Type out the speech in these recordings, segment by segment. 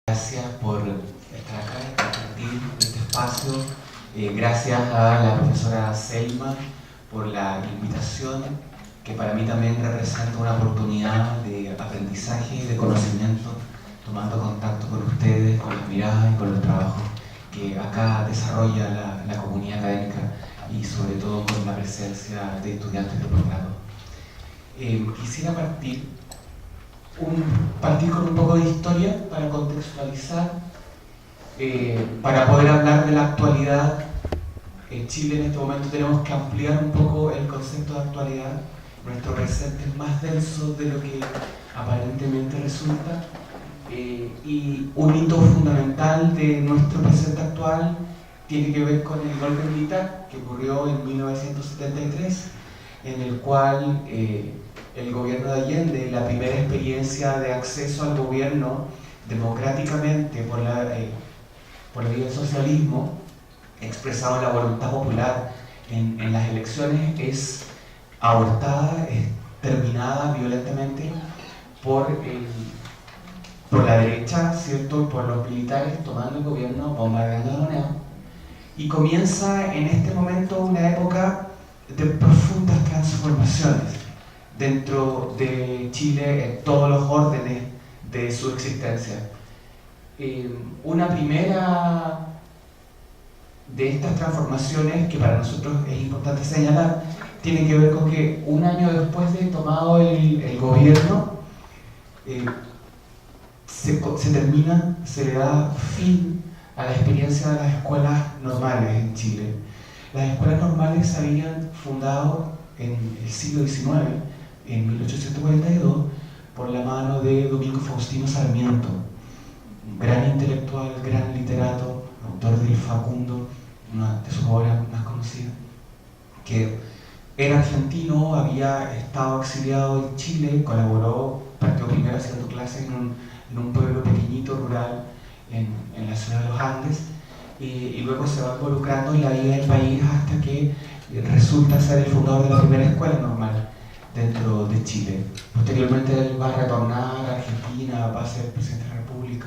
Gracias por estar acá y compartir este espacio. Gracias a la profesora Selma por la invitación, que para mí también representa una oportunidad de aprendizaje y de conocimiento, tomando contacto con ustedes, con las miradas y con los trabajos que acá desarrolla la comunidad académica y sobre todo con la presencia de estudiantes de posgrado. Quisiera partir con un poco de historia para contextualizar, para poder hablar de la actualidad. En Chile en este momento tenemos que ampliar un poco el concepto de actualidad. Nuestro presente es más denso de lo que aparentemente resulta, y un hito fundamental de nuestro presente actual tiene que ver con el golpe militar que ocurrió en 1973, en el cual el gobierno de Allende, la primera experiencia de acceso al gobierno democráticamente por la vía del socialismo, expresado la voluntad popular en las elecciones, es abortada, es terminada violentamente por la derecha, ¿cierto? Por los militares tomando el gobierno, bombardeando la moneda, y comienza en este momento una época de profundas transformaciones dentro de Chile en todos los órdenes de su existencia. Una primera de estas transformaciones, que para nosotros es importante señalar, tiene que ver con que un año después de tomado el gobierno, se le da fin a la experiencia de las escuelas normales en Chile. Las escuelas normales se habían fundado en el siglo XIX, en 1842, por la mano de Domingo Faustino Sarmiento, un gran intelectual, gran literato, autor del Facundo, una de sus obras más conocidas, que era argentino, había estado exiliado en Chile, partió primero haciendo clases en un pueblo pequeñito, rural, en la ciudad de los Andes, y luego se va involucrando en la vida del país hasta que resulta ser el fundador de la primera escuela normal dentro de Chile. Posteriormente él va a retornar a Argentina, va a ser presidente de la República.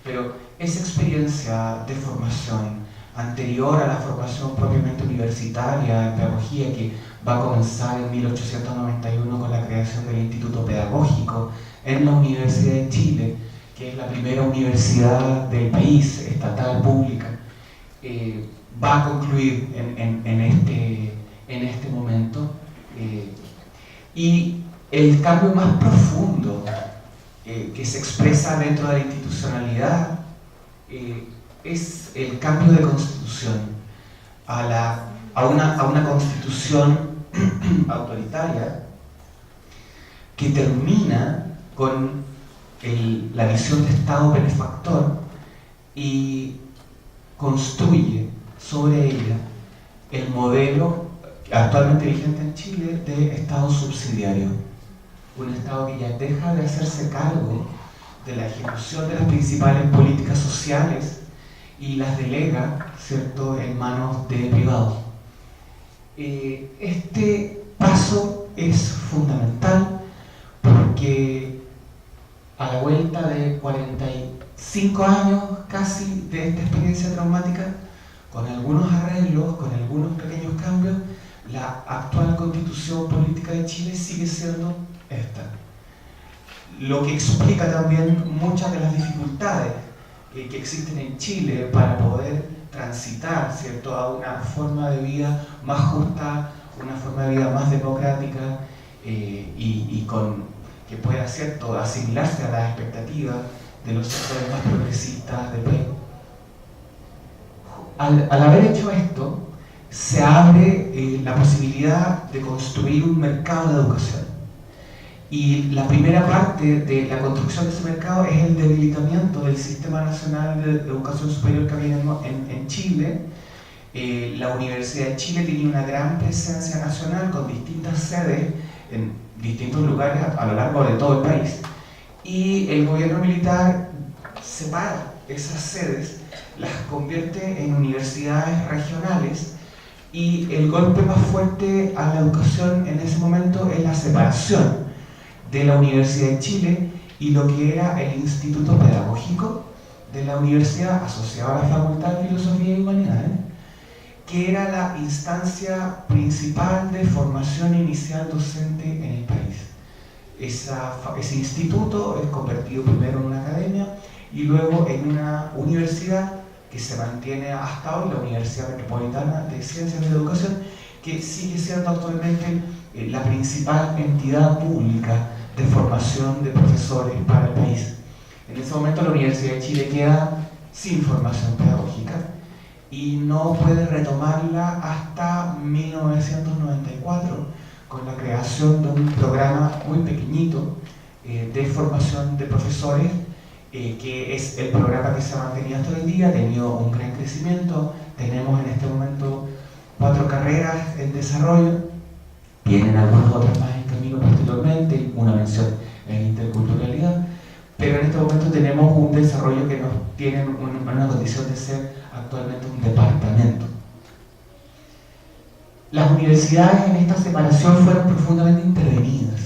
Pero esa experiencia de formación anterior a la formación propiamente universitaria en pedagogía, que va a comenzar en 1891 con la creación del Instituto Pedagógico en la Universidad de Chile, que es la primera universidad del país, estatal, pública, va a concluir en este momento. Y el cambio más profundo que se expresa dentro de la institucionalidad es el cambio de constitución a una constitución autoritaria que termina con la visión de Estado benefactor y construye sobre ella el modelo actualmente vigente en Chile de Estado subsidiario. Un Estado que ya deja de hacerse cargo de la ejecución de las principales políticas sociales y las delega, ¿cierto?, en manos de privados. Este paso es fundamental porque a la vuelta de 45 años casi de esta experiencia traumática, con algunos arreglos, con algunos pequeños cambios, la actual constitución política de Chile sigue siendo esta. Lo que explica también muchas de las dificultades que existen en Chile para poder transitar, ¿cierto?, a una forma de vida más justa, una forma de vida más democrática, que pueda, ¿cierto?, asimilarse a las expectativas de los sectores más progresistas del país. Al haber hecho esto, se abre la posibilidad de construir un mercado de educación. Y la primera parte de la construcción de ese mercado es el debilitamiento del Sistema Nacional de Educación Superior que había en Chile. La Universidad de Chile tenía una gran presencia nacional con distintas sedes en distintos lugares a lo largo de todo el país. Y el gobierno militar separa esas sedes, las convierte en universidades regionales, y el golpe más fuerte a la educación en ese momento es la separación de la Universidad de Chile y lo que era el Instituto Pedagógico, de la universidad asociada a la Facultad de Filosofía y Humanidades, que era la instancia principal de formación inicial docente en el país. Ese instituto es convertido primero en una academia y luego en una universidad que se mantiene hasta hoy, la Universidad Metropolitana de Ciencias de la Educación, que sigue siendo actualmente la principal entidad pública de formación de profesores para el país. En ese momento la Universidad de Chile queda sin formación pedagógica y no puede retomarla hasta 1994 con la creación de un programa muy pequeñito de formación de profesores, que es el programa que se ha mantenido hasta hoy día. Ha tenido un gran crecimiento. Tenemos en este momento 4 carreras en desarrollo, vienen algunas otras más en camino posteriormente, una mención en interculturalidad, pero en este momento tenemos un desarrollo que nos tiene una condición de ser actualmente un departamento. Las universidades en esta separación fueron profundamente intervenidas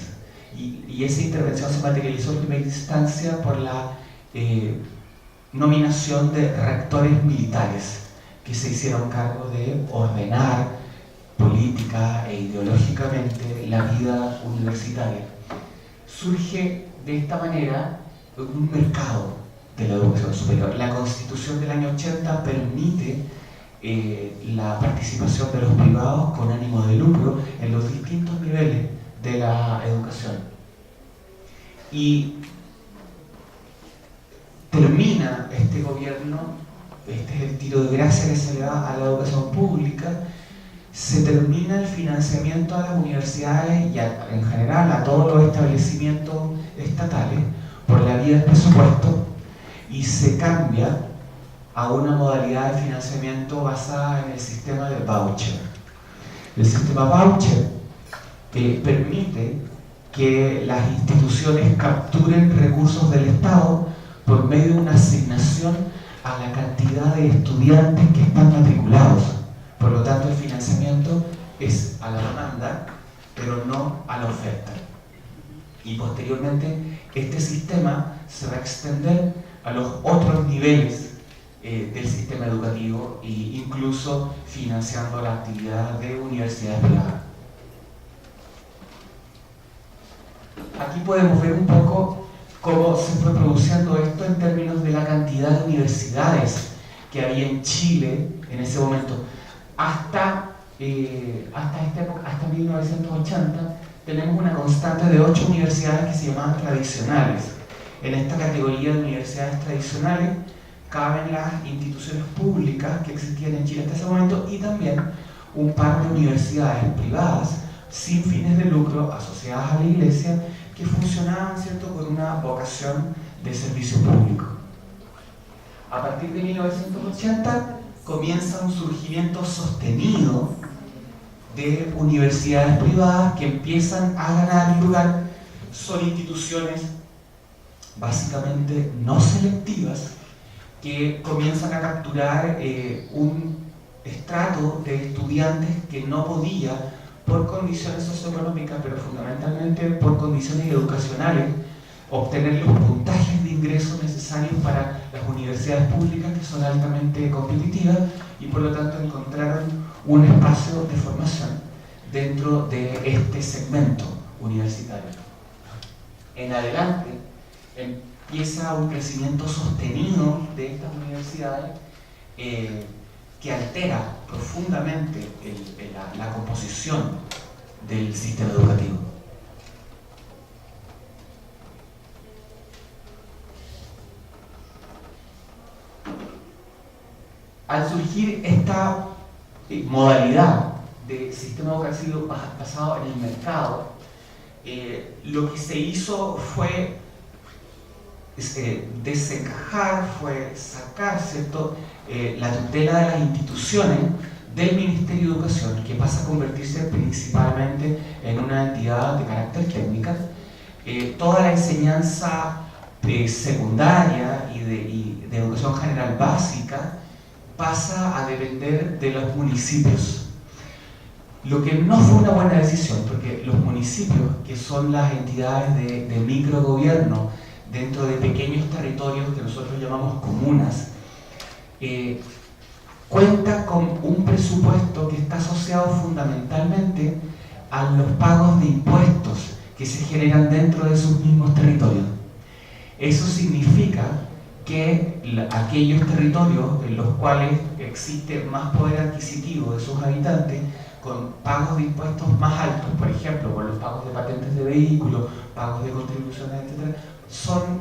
y esa intervención se materializó en primera instancia por la nominación de rectores militares que se hicieron cargo de ordenar política e ideológicamente la vida universitaria. Surge de esta manera un mercado de la educación superior. La Constitución del año 80 permite la participación de los privados con ánimo de lucro en los distintos niveles de la educación. Y termina este gobierno, este es el tiro de gracia que se le da a la educación pública, se termina el financiamiento a las universidades y en general a todos los establecimientos estatales por la vía del presupuesto y se cambia a una modalidad de financiamiento basada en el sistema de voucher. El sistema voucher permite que las instituciones capturen recursos del Estado por medio de una asignación a la cantidad de estudiantes que están matriculados. Por lo tanto, el financiamiento es a la demanda, pero no a la oferta. Y posteriormente, este sistema se va a extender a los otros niveles del sistema educativo e incluso financiando la actividad de universidades privadas. Aquí podemos ver un poco cómo se fue produciendo esto en términos de la cantidad de universidades que había en Chile en ese momento. Hasta esta época, hasta 1980, tenemos una constante de 8 universidades que se llamaban tradicionales. En esta categoría de universidades tradicionales caben las instituciones públicas que existían en Chile hasta ese momento y también un par de universidades privadas sin fines de lucro asociadas a la Iglesia que funcionaban, ¿cierto?, con una vocación de servicio público. A partir de 1980 comienza un surgimiento sostenido de universidades privadas que empiezan a ganar lugar. Son instituciones básicamente no selectivas que comienzan a capturar un estrato de estudiantes que no podía, por condiciones socioeconómicas, pero fundamentalmente por condiciones educacionales, obtener los puntajes de ingreso necesarios para las universidades públicas, que son altamente competitivas, y por lo tanto encontraron un espacio de formación dentro de este segmento universitario. En adelante empieza un crecimiento sostenido de estas universidades que altera profundamente la composición del sistema educativo. Al surgir esta modalidad de sistema educativo basado en el mercado, lo que se hizo fue desencajar, fue sacar, ¿cierto?, la tutela de las instituciones del Ministerio de Educación, que pasa a convertirse principalmente en una entidad de carácter técnica. Toda la enseñanza secundaria y de educación general básica pasa a depender de los municipios. Lo que no fue una buena decisión, porque los municipios, que son las entidades de microgobierno dentro de pequeños territorios que nosotros llamamos comunas, cuenta con un presupuesto que está asociado fundamentalmente a los pagos de impuestos que se generan dentro de sus mismos territorios. Eso significa que aquellos territorios en los cuales existe más poder adquisitivo de sus habitantes, con pagos de impuestos más altos, por ejemplo, por los pagos de patentes de vehículos, pagos de contribuciones, etc., son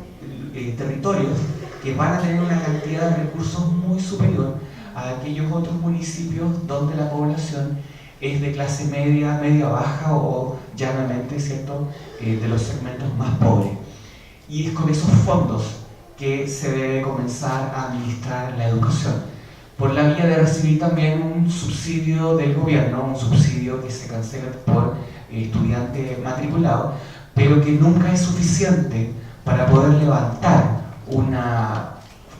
territorios que van a tener una cantidad de recursos muy superior a aquellos otros municipios donde la población es de clase media, media baja o llanamente, ¿cierto?, de los segmentos más pobres. Y es con esos fondos que se debe comenzar a administrar la educación, por la vía de recibir también un subsidio del gobierno, un subsidio que se cancela por estudiante matriculado, pero que nunca es suficiente para poder levantar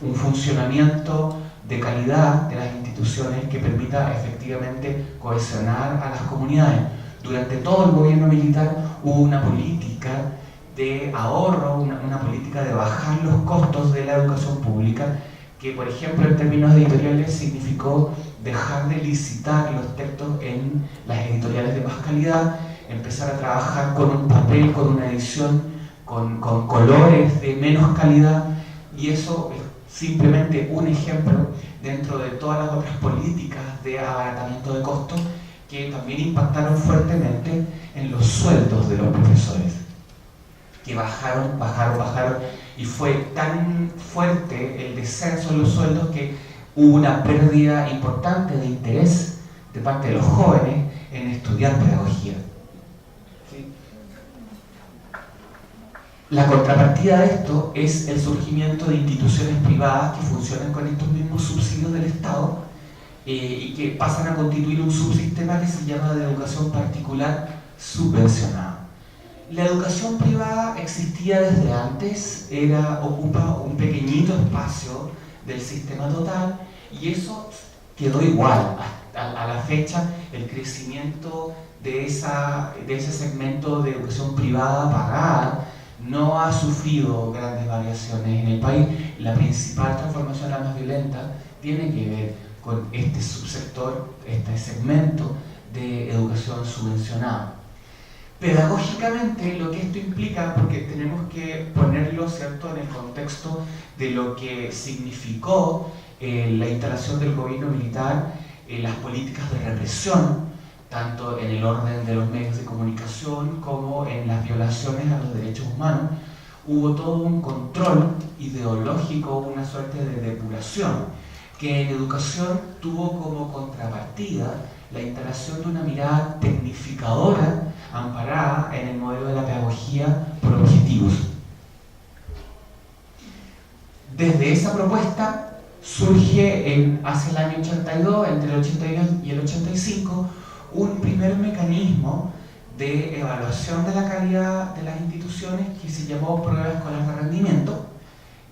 un funcionamiento de calidad de las instituciones que permita efectivamente cohesionar a las comunidades. Durante todo el gobierno militar hubo una política de ahorro, una política de bajar los costos de la educación pública, que por ejemplo en términos editoriales significó dejar de licitar los textos en las editoriales de más calidad, empezar a trabajar con un papel, con una edición, con colores de menos calidad, y eso es simplemente un ejemplo dentro de todas las otras políticas de abaratamiento de costos que también impactaron fuertemente en los sueldos de los profesores, que bajaron, y fue tan fuerte el descenso en los sueldos que hubo una pérdida importante de interés de parte de los jóvenes en estudiar pedagogía. ¿Sí? La contrapartida de esto es el surgimiento de instituciones privadas que funcionan con estos mismos subsidios del Estado y que pasan a constituir un subsistema que se llama de educación particular subvencionada. La educación privada existía desde antes, ocupa un pequeñito espacio del sistema total, y eso quedó igual a la fecha. El crecimiento de ese segmento de educación privada pagada no ha sufrido grandes variaciones en el país. La principal transformación, la más violenta, tiene que ver con este subsector, este segmento de educación subvencionada. Pedagógicamente, lo que esto implica, porque tenemos que ponerlo, ¿cierto?, en el contexto de lo que significó la instalación del gobierno militar, las políticas de represión, tanto en el orden de los medios de comunicación como en las violaciones a los derechos humanos. Hubo todo un control ideológico, una suerte de depuración, que en educación tuvo como contrapartida la instalación de una mirada tecnificadora amparada en el modelo de la pedagogía por objetivos. Desde esa propuesta surge hacia el año 82, entre el 82 y el 85, un primer mecanismo de evaluación de la calidad de las instituciones que se llamó Prueba Escolar de Rendimiento.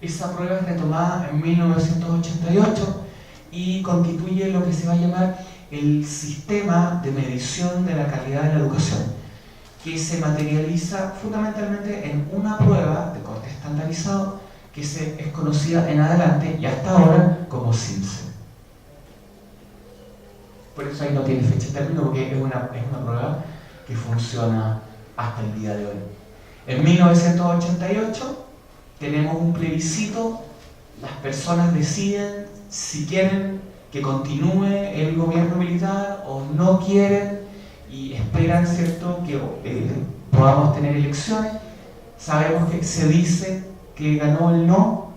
Esa prueba es retomada en 1988 y constituye lo que se va a llamar el sistema de medición de la calidad de la educación, que se materializa fundamentalmente en una prueba de corte estandarizado que es conocida en adelante y hasta ahora como CIMSE. Por eso ahí no tiene fecha de término, porque es una prueba que funciona hasta el día de hoy. En 1988 tenemos un plebiscito, las personas deciden si quieren que continúe el gobierno militar o no quieren, y esperan, ¿cierto?, que podamos tener elecciones. Sabemos que se dice que ganó el no.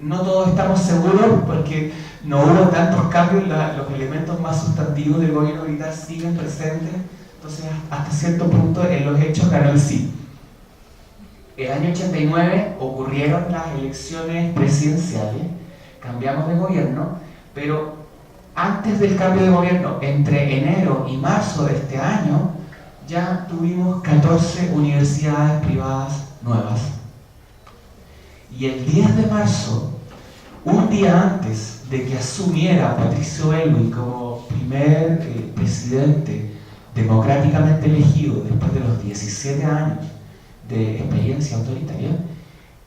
No todos estamos seguros porque no hubo tantos cambios, los elementos más sustantivos del gobierno militar siguen presentes, entonces hasta cierto punto en los hechos ganó el sí. El año 89 ocurrieron las elecciones presidenciales, cambiamos de gobierno, pero antes del cambio de gobierno, entre enero y marzo de este año, ya tuvimos 14 universidades privadas nuevas. Y el 10 de marzo, un día antes de que asumiera Patricio Aylwin como primer presidente democráticamente elegido después de los 17 años de experiencia autoritaria,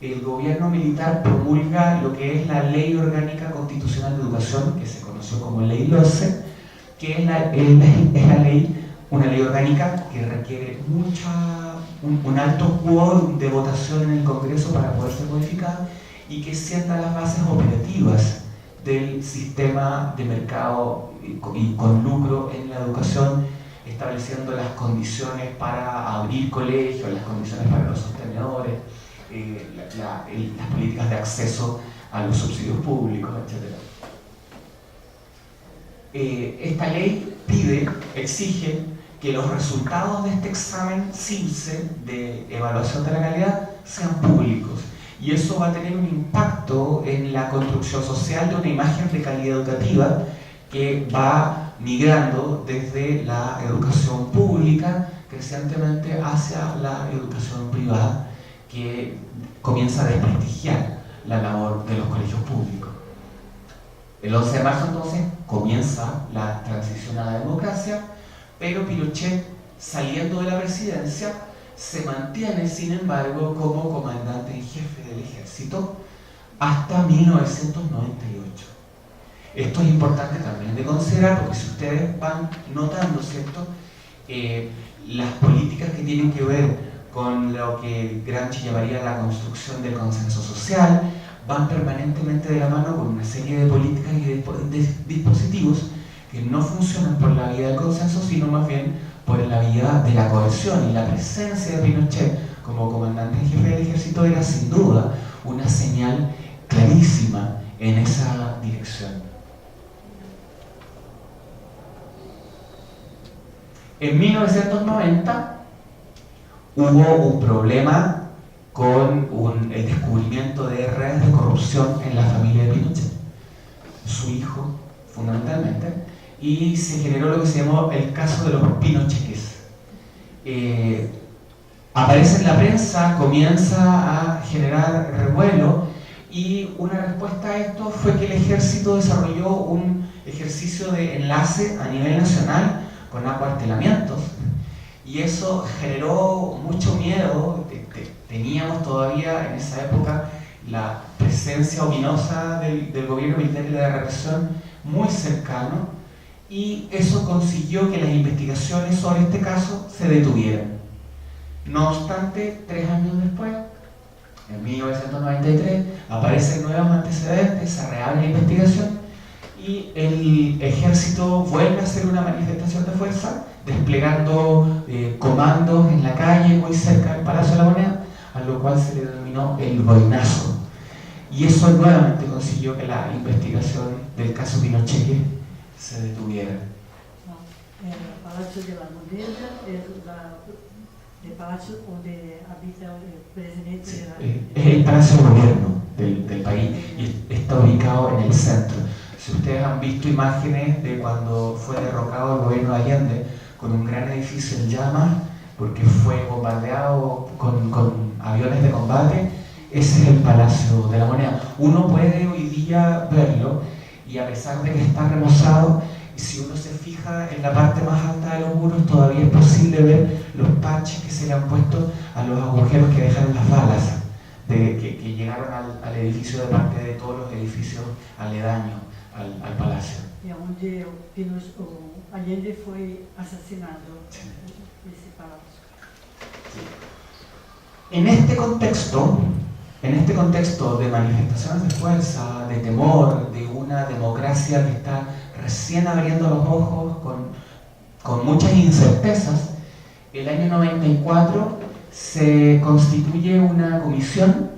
el gobierno militar promulga lo que es la Ley Orgánica Constitucional de Educación, que se conoció como Ley LOCE, que es la ley, una ley orgánica que requiere un alto quórum de votación en el Congreso para poder ser modificada y que sienta las bases operativas del sistema de mercado y con lucro en la educación, estableciendo las condiciones para abrir colegios, las condiciones para los sostenedores, las políticas de acceso a los subsidios públicos, etc. Esta ley exige que los resultados de este examen CIMSE de evaluación de la calidad sean públicos, y eso va a tener un impacto en la construcción social de una imagen de calidad educativa que va migrando desde la educación pública crecientemente hacia la educación privada, que comienza a desprestigiar la labor de los colegios públicos. El 11 de marzo entonces comienza la transición a la democracia, pero Pinochet, saliendo de la presidencia, se mantiene sin embargo como comandante en jefe del ejército hasta 1998. Esto es importante también de considerar, porque si ustedes van notando, ¿cierto?, las políticas que tienen que ver con lo que Gramsci llamaría la construcción del consenso social, van permanentemente de la mano con una serie de políticas y de dispositivos que no funcionan por la vía del consenso, sino más bien por la vía de la coerción. Y la presencia de Pinochet como comandante en jefe del ejército era sin duda una señal clarísima en esa dirección. En 1990 hubo un problema con el descubrimiento de redes de corrupción en la familia de Pinochet, su hijo fundamentalmente, y se generó lo que se llamó el caso de los Pinocheques. Aparece en la prensa, comienza a generar revuelo, y una respuesta a esto fue que el ejército desarrolló un ejercicio de enlace a nivel nacional con acuartelamientos, y eso generó mucho miedo. Teníamos todavía en esa época la presencia ominosa del gobierno militar y de la represión muy cercano, y eso consiguió que las investigaciones sobre este caso se detuvieran. No obstante, 3 años después, en 1993, aparecen nuevos antecedentes, se reabre la investigación y el ejército vuelve a hacer una manifestación de fuerza, desplegando comandos en la calle muy cerca del Palacio de la Moneda, a lo cual se le denominó el boinazo. Y eso nuevamente consiguió que la investigación del caso Pinochet se detuviera. El Palacio de la Moneda es el palacio donde habita el presidente de la... Es el Palacio de Gobierno del país y está ubicado en el centro. Si ustedes han visto imágenes de cuando fue derrocado el gobierno de Allende, con un gran edificio en llamas, porque fue bombardeado con aviones de combate, ese es el Palacio de la Moneda. Uno puede hoy día verlo, y a pesar de que está remozado, si uno se fija en la parte más alta de los muros, todavía es posible ver los parches que se le han puesto a los agujeros que dejaron las balas, que llegaron al edificio de parte de todos los edificios aledaños al palacio. Y donde Allende fue asesinado, Sí. ese palacio. Sí. En este contexto de manifestaciones de fuerza, de temor, de una democracia que está recién abriendo los ojos con muchas incertezas, el año 94 se constituye una comisión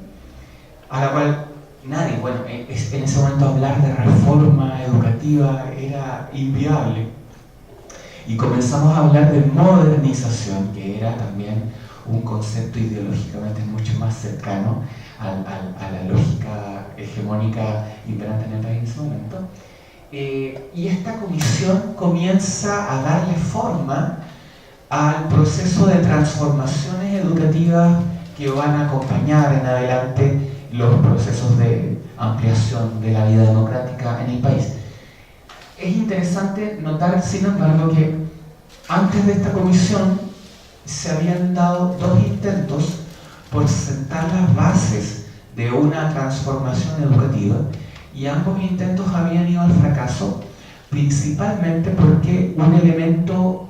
a la cual nadie, en ese momento hablar de reforma educativa era inviable, y comenzamos a hablar de modernización, que era también un concepto ideológicamente mucho más cercano a la lógica hegemónica imperante en el país en ese momento. Y esta comisión comienza a darle forma al proceso de transformaciones educativas que van a acompañar en adelante los procesos de ampliación de la vida democrática en el país. Es interesante notar, sin embargo, que antes de esta comisión se habían dado 2 intentos por sentar las bases de una transformación educativa, y ambos intentos habían ido al fracaso, principalmente porque un elemento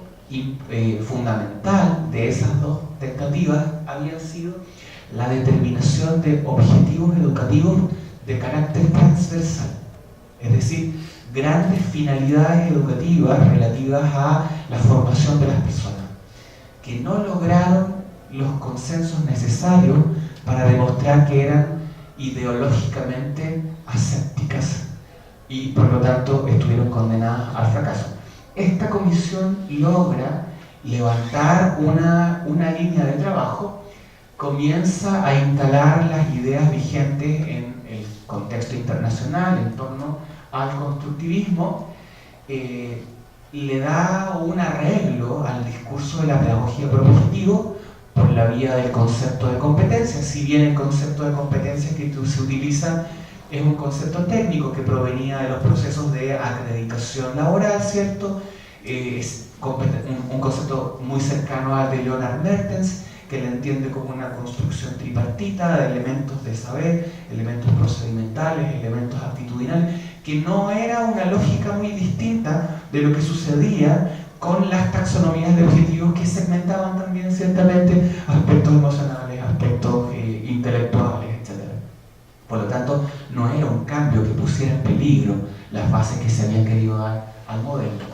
fundamental de esas dos tentativas había sido la determinación de objetivos educativos de carácter transversal, es decir, grandes finalidades educativas relativas a la formación de las personas, que no lograron los consensos necesarios para demostrar que eran ideológicamente asépticas y por lo tanto estuvieron condenadas al fracaso. Esta comisión logra levantar una línea de trabajo, comienza a instalar las ideas vigentes en el contexto internacional en torno al constructivismo, le da un arreglo al discurso de la pedagogía propositivo por la vía del concepto de competencia. Si bien el concepto de competencia que se utiliza es un concepto técnico que provenía de los procesos de acreditación laboral, ¿cierto? Es un concepto muy cercano al de Leonard Mertens, que le entiende como una construcción tripartita de elementos de saber, elementos procedimentales, elementos actitudinales, que no era una lógica muy distinta de lo que sucedía con las taxonomías de objetivos que segmentaban también ciertamente aspectos emocionales, aspectos intelectuales, etc. Por lo tanto, no era un cambio que pusiera en peligro las bases que se habían querido dar al modelo.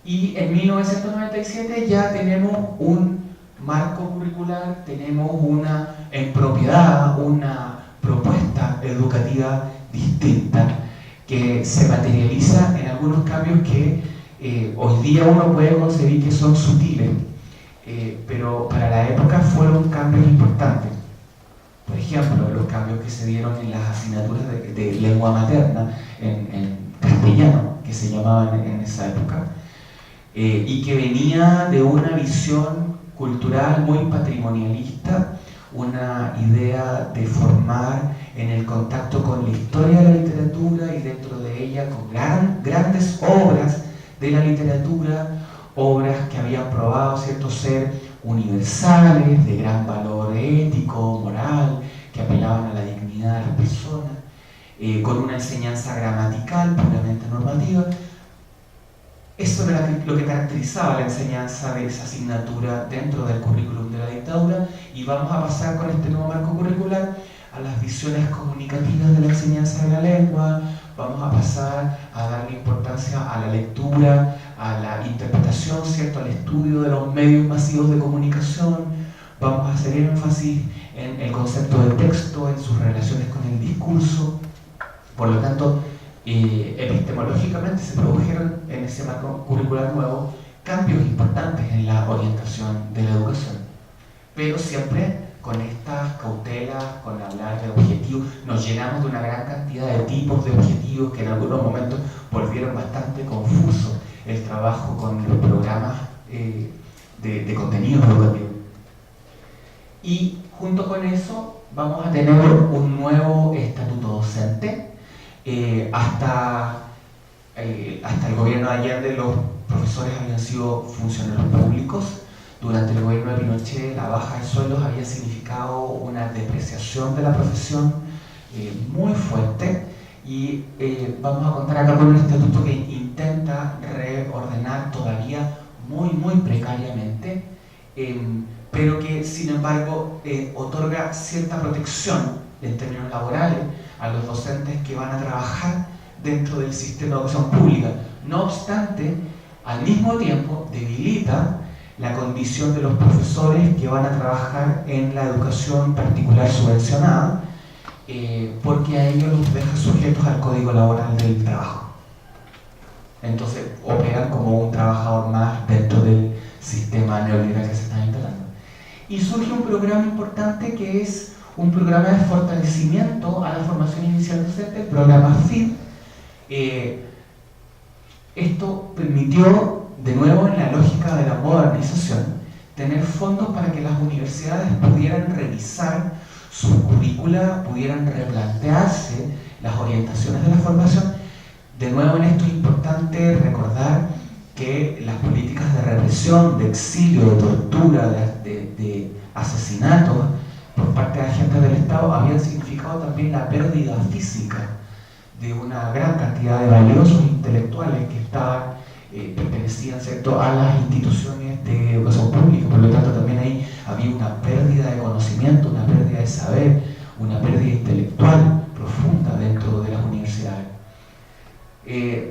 Y en 1997 ya tenemos un marco curricular, tenemos en propiedad una propuesta educativa distinta que se materializa en algunos cambios que hoy día uno puede concebir que son sutiles, pero para la época fueron cambios importantes. Por ejemplo, los cambios que se dieron en las asignaturas de lengua materna en castellano, que se llamaban en esa época, y que venía de una visión cultural muy patrimonialista, una idea de formar en el contacto con la historia de la literatura y dentro de ella con grandes obras de la literatura, obras que habían probado ser universales, de gran valor ético, moral, que apelaban a la dignidad de las personas, con una enseñanza gramatical puramente normativa. Eso era lo que caracterizaba la enseñanza de esa asignatura dentro del currículum de la dictadura, y vamos a pasar con este nuevo marco curricular a las visiones comunicativas de la enseñanza de la lengua, vamos a pasar a darle importancia a la lectura, a la interpretación, ¿cierto?, al estudio de los medios masivos de comunicación, vamos a hacer énfasis en el concepto de texto, en sus relaciones con el discurso. Por lo tanto, epistemológicamente se produjeron en ese marco curricular nuevo cambios importantes en la orientación de la educación, pero siempre con estas cautelas, con hablar de objetivos. Nos llenamos de una gran cantidad de tipos de objetivos que en algunos momentos volvieron bastante confuso el trabajo con los programas de contenidos educativos. Y junto con eso vamos a tener un nuevo estatuto docente. Hasta el gobierno de Allende los profesores habían sido funcionarios públicos. Durante el gobierno de Pinochet la baja de sueldos había significado una depreciación de la profesión muy fuerte, y vamos a contar acá con un estatuto que intenta reordenar todavía muy precariamente, pero que sin embargo otorga cierta protección en términos laborales a los docentes que van a trabajar dentro del sistema de educación pública. No obstante, al mismo tiempo debilita la condición de los profesores que van a trabajar en la educación particular subvencionada, porque a ellos los deja sujetos al código laboral del trabajo. Entonces operan como un trabajador más dentro del sistema neoliberal que se está instalando. Y surge un programa importante que es un programa de fortalecimiento a la formación inicial docente, el programa FID. Esto permitió, de nuevo en la lógica de la modernización, tener fondos para que las universidades pudieran revisar sus currícula, pudieran replantearse las orientaciones de la formación. De nuevo en esto es importante recordar que las políticas de represión, de exilio, de tortura, de asesinatos por parte de agentes del Estado habían significado también la pérdida física de una gran cantidad de valiosos intelectuales que pertenecían, ¿cierto?, a las instituciones de educación pública. Por lo tanto, también ahí había una pérdida de conocimiento, una pérdida de saber, una pérdida intelectual profunda dentro de las universidades.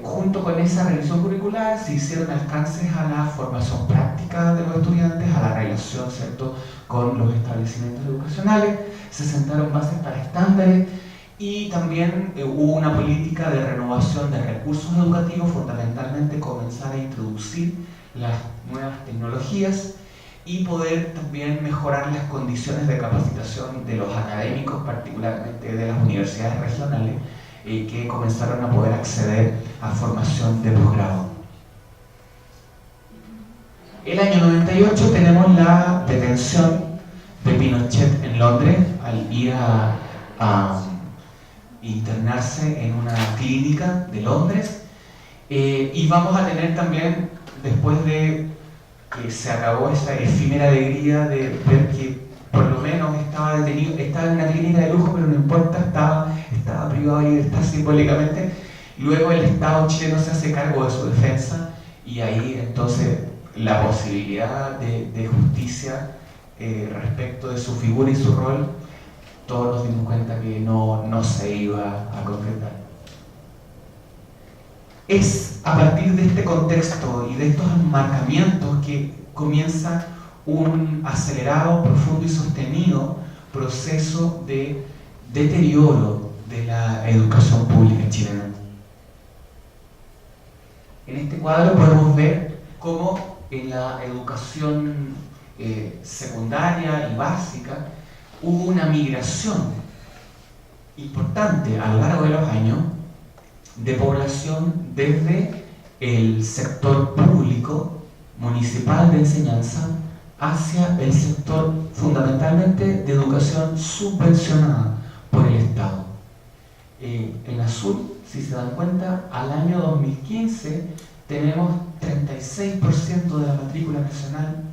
Junto con esa revisión curricular se hicieron alcances a la formación práctica de los estudiantes, a la relación, ¿cierto?, con los establecimientos educacionales, se sentaron bases para estándares y también hubo una política de renovación de recursos educativos, fundamentalmente comenzar a introducir las nuevas tecnologías y poder también mejorar las condiciones de capacitación de los académicos, particularmente de las universidades regionales, que comenzaron a poder acceder a formación de posgrado. El año 98 tenemos la detención de Pinochet en Londres al ir a internarse en una clínica de Londres, y vamos a tener también, después de que se acabó esa efímera alegría de ver que por lo menos estaba detenido, estaba en una clínica de lujo, pero no importa, estaba privado de libertad simbólicamente. Luego el Estado chileno se hace cargo de su defensa y ahí entonces la posibilidad de justicia respecto de su figura y su rol, todos nos dimos cuenta que no se iba a concretar. Es a partir de este contexto y de estos enmarcamientos que comienza un acelerado, profundo y sostenido proceso de deterioro de la educación pública chilena. En este cuadro podemos ver cómo en la educación secundaria y básica hubo una migración importante a lo largo de los años de población desde el sector público municipal de enseñanza hacia el sector fundamentalmente de educación subvencionada por el Estado. En azul, si se dan cuenta, al año 2015 tenemos 36% de la matrícula nacional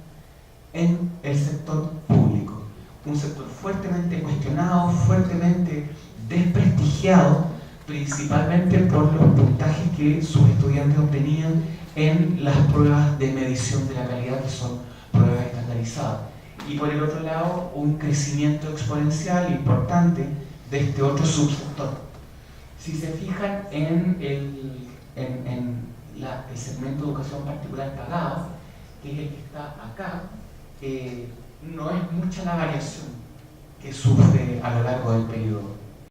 en el sector público. Un sector fuertemente cuestionado, fuertemente desprestigiado, principalmente por los puntajes que sus estudiantes obtenían en las pruebas de medición de la calidad, que son pruebas estandarizadas. Y por el otro lado, un crecimiento exponencial importante de este otro subsector. Si se fijan en el segmento de educación particular pagado, que es el que está acá, no es mucha la variación que sufre a lo largo del periodo.